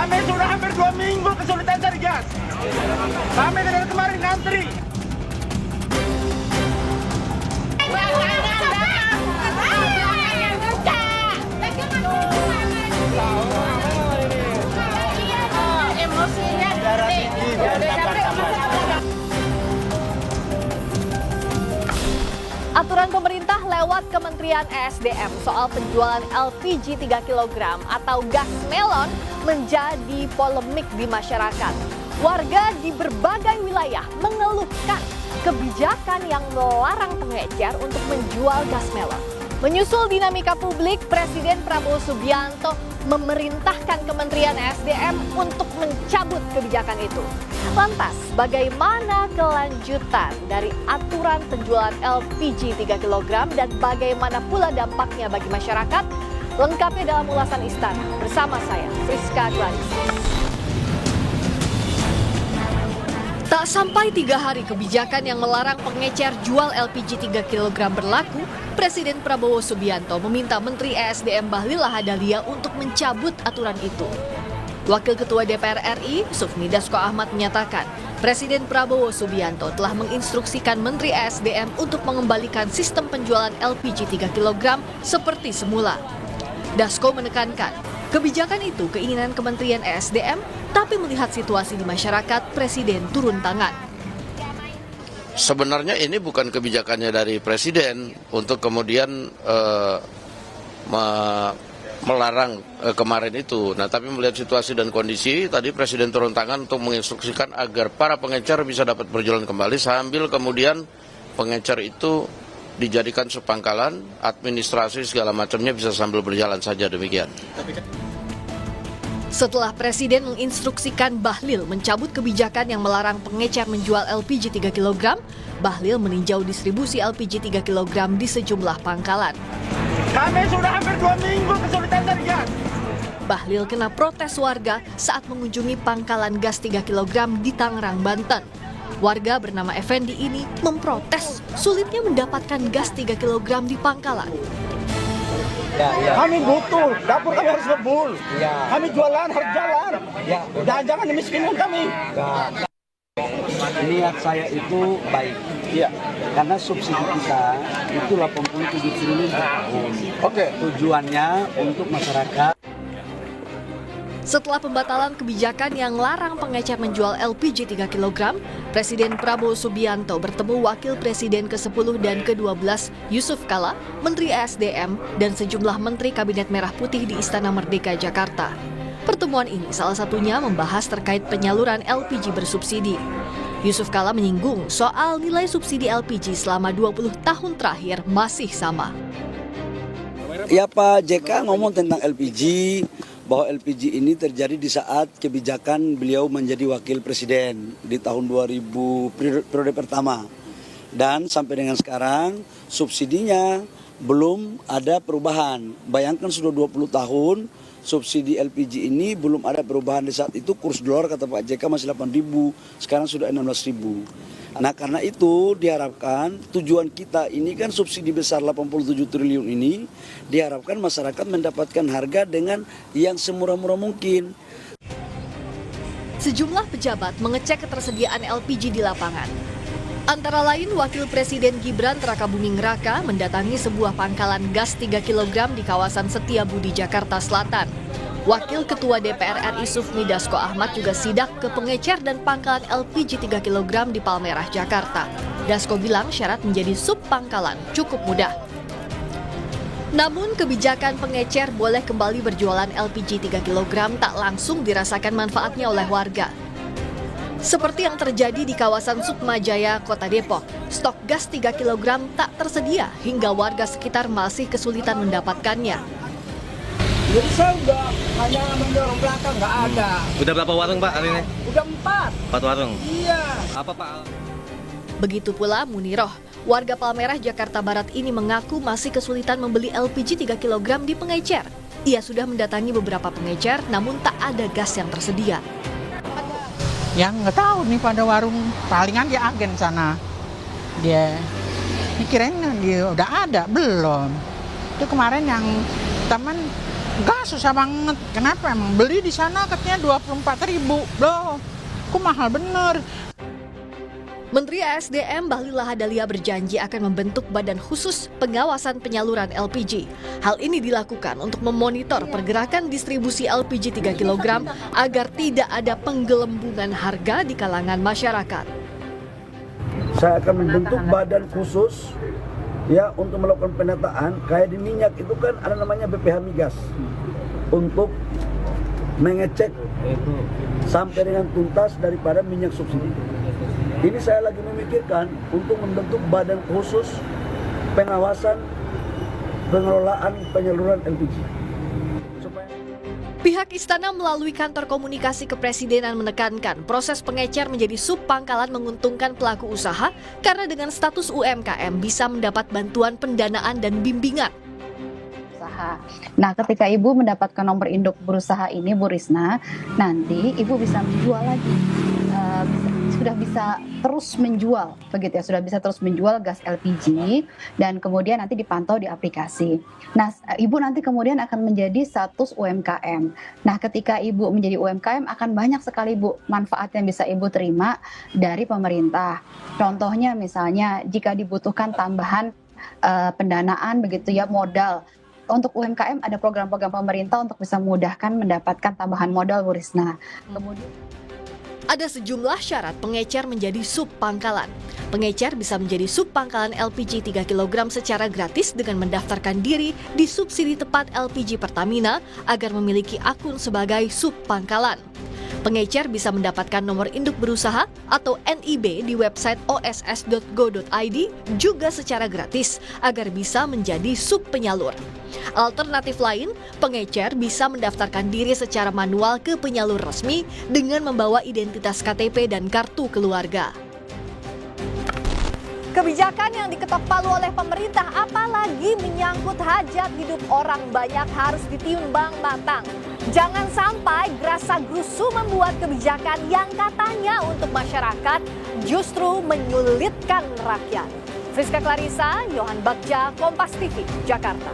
Kami sudah hampir 2 minggu kesulitan cari gas. Kami dari kemarin ngantri. Aturan pemerintah lewat Kementerian ESDM soal penjualan LPG 3 kg atau gas melon menjadi polemik di masyarakat. Warga di berbagai wilayah mengeluhkan kebijakan yang melarang pengecer untuk menjual gas melon. Menyusul dinamika publik, Presiden Prabowo Subianto memerintahkan Kementerian ESDM untuk mencabut kebijakan itu. Lantas, bagaimana kelanjutan dari aturan penjualan LPG 3 kg dan bagaimana pula dampaknya bagi masyarakat? Lengkapnya dalam ulasan Istana bersama saya, Friska Gladys. Tak sampai 3 hari kebijakan yang melarang pengecer jual LPG 3 kg berlaku, Presiden Prabowo Subianto meminta Menteri ESDM Bahlil Lahadalia untuk mencabut aturan itu. Wakil Ketua DPR RI, Sufmi Dasko Ahmad menyatakan, Presiden Prabowo Subianto telah menginstruksikan Menteri ESDM untuk mengembalikan sistem penjualan LPG 3 kg seperti semula. Dasko menekankan, kebijakan itu keinginan Kementerian ESDM, tapi melihat situasi di masyarakat, Presiden turun tangan. Sebenarnya ini bukan kebijakannya dari Presiden untuk kemudian melarang kemarin itu. Nah, tapi melihat situasi dan kondisi, tadi Presiden turun tangan untuk menginstruksikan agar para pengecer bisa dapat berjalan kembali sambil kemudian pengecer itu dijadikan sepangkalan, administrasi segala macamnya bisa sambil berjalan saja, demikian. Setelah Presiden menginstruksikan Bahlil mencabut kebijakan yang melarang pengecer menjual LPG 3 kg, Bahlil meninjau distribusi LPG 3 kg di sejumlah pangkalan. Kami sudah hampir 2 minggu kesulitan cari gas. Bahlil kena protes warga saat mengunjungi pangkalan gas 3 kg di Tangerang, Banten. Warga bernama Effendi ini memprotes sulitnya mendapatkan gas 3 kg di pangkalan. Kami butuh, dapur kami harus ngebul. Kami jualan harus jalan. Jangan dimiskinkan kami. Niat saya itu baik. Karena subsidi kita itu 87 triliun per tahun. Tujuannya untuk masyarakat. Setelah pembatalan kebijakan yang larang pengecer menjual LPG 3 kg, Presiden Prabowo Subianto bertemu Wakil Presiden ke-10 dan ke-12 Yusuf Kala, Menteri ESDM, dan sejumlah Menteri Kabinet Merah Putih di Istana Merdeka, Jakarta. Pertemuan ini salah satunya membahas terkait penyaluran LPG bersubsidi. Yusuf Kala menyinggung soal nilai subsidi LPG selama 20 tahun terakhir masih sama. Ya, Pak JK ngomong tentang LPG, bahwa LPG ini terjadi di saat kebijakan beliau menjadi wakil presiden di tahun 2000 periode pertama. Dan sampai dengan sekarang subsidinya belum ada perubahan. Bayangkan sudah 20 tahun subsidi LPG ini belum ada perubahan. Di saat itu kurs dolar kata Pak JK masih 8.000, sekarang sudah 16.000. Nah, karena itu diharapkan tujuan kita ini kan subsidi besar 87 triliun ini diharapkan masyarakat mendapatkan harga dengan yang semurah-murah mungkin. Sejumlah pejabat mengecek ketersediaan LPG di lapangan. Antara lain Wakil Presiden Gibran Rakabuming Raka mendatangi sebuah pangkalan gas 3 kg di kawasan Setiabudi, Jakarta Selatan. Wakil Ketua DPR RI Sufmi Dasko Ahmad juga sidak ke pengecer dan pangkalan LPG 3 kg di Palmerah, Jakarta. Dasko bilang syarat menjadi sub pangkalan cukup mudah. Namun kebijakan pengecer boleh kembali berjualan LPG 3 kg tak langsung dirasakan manfaatnya oleh warga. Seperti yang terjadi di kawasan Sukmajaya, Kota Depok, stok gas 3 kg tak tersedia hingga warga sekitar masih kesulitan mendapatkannya. Jadi saya udah hanya mendorong belakang, nggak ada. Udah berapa warung Pak hari ini? Udah 4. 4 warung? Iya. Apa Pak? Begitu pula Muniroh, warga Palmerah, Jakarta Barat ini mengaku masih kesulitan membeli LPG 3 kg di pengecer. Ia sudah mendatangi beberapa pengecer namun tak ada gas yang tersedia. Yang nggak tahu nih pada warung, palingan dia agen sana. Dia kirain dia udah ada, belum. Itu kemarin yang teman Enggak, susah banget. Kenapa emang? Beli di sana katanya 24.000. Loh, kok mahal bener. Menteri ASDM Bahlil Lahadalia berjanji akan membentuk badan khusus pengawasan penyaluran LPG. Hal ini dilakukan untuk memonitor pergerakan distribusi LPG 3 kg agar tidak ada penggelembungan harga di kalangan masyarakat. Saya akan membentuk badan khusus ya untuk melakukan penataan. Kayak di minyak itu kan ada namanya BPH Migas untuk mengecek sampai dengan tuntas daripada minyak subsidi. Ini saya lagi memikirkan untuk membentuk badan khusus pengawasan pengelolaan penyaluran LPG. Pihak istana melalui kantor komunikasi kepresidenan menekankan proses pengecer menjadi sub pangkalan menguntungkan pelaku usaha karena dengan status UMKM bisa mendapat bantuan pendanaan dan bimbingan. Nah, ketika Ibu mendapatkan nomor induk berusaha ini, Bu Risna, nanti Ibu bisa menjual lagi, sudah bisa terus menjual, begitu ya, sudah bisa terus menjual gas LPG dan kemudian nanti dipantau di aplikasi. Nah, Ibu nanti kemudian akan menjadi status UMKM. Nah, ketika Ibu menjadi UMKM akan banyak sekali Bu manfaat yang bisa Ibu terima dari pemerintah. Contohnya misalnya jika dibutuhkan tambahan pendanaan begitu ya, modal. Untuk UMKM ada program-program pemerintah untuk bisa memudahkan mendapatkan tambahan modal, Bu Risna. Kemudian ada sejumlah syarat pengecer menjadi sub pangkalan. Pengecer bisa menjadi sub pangkalan LPG 3 kg secara gratis dengan mendaftarkan diri di subsidi tepat LPG Pertamina agar memiliki akun sebagai sub pangkalan. Pengecer bisa mendapatkan nomor induk berusaha atau NIB di website oss.go.id juga secara gratis agar bisa menjadi sub penyalur. Alternatif lain, pengecer bisa mendaftarkan diri secara manual ke penyalur resmi dengan membawa identitas KTP dan kartu keluarga. Kebijakan yang diketok palu oleh pemerintah apalagi menyangkut hajat hidup orang banyak harus ditimbang matang. Jangan sampai gerasa-gerusu membuat kebijakan yang katanya untuk masyarakat justru menyulitkan rakyat. Friska Clarissa, Yohan Bagja, Kompas TV, Jakarta.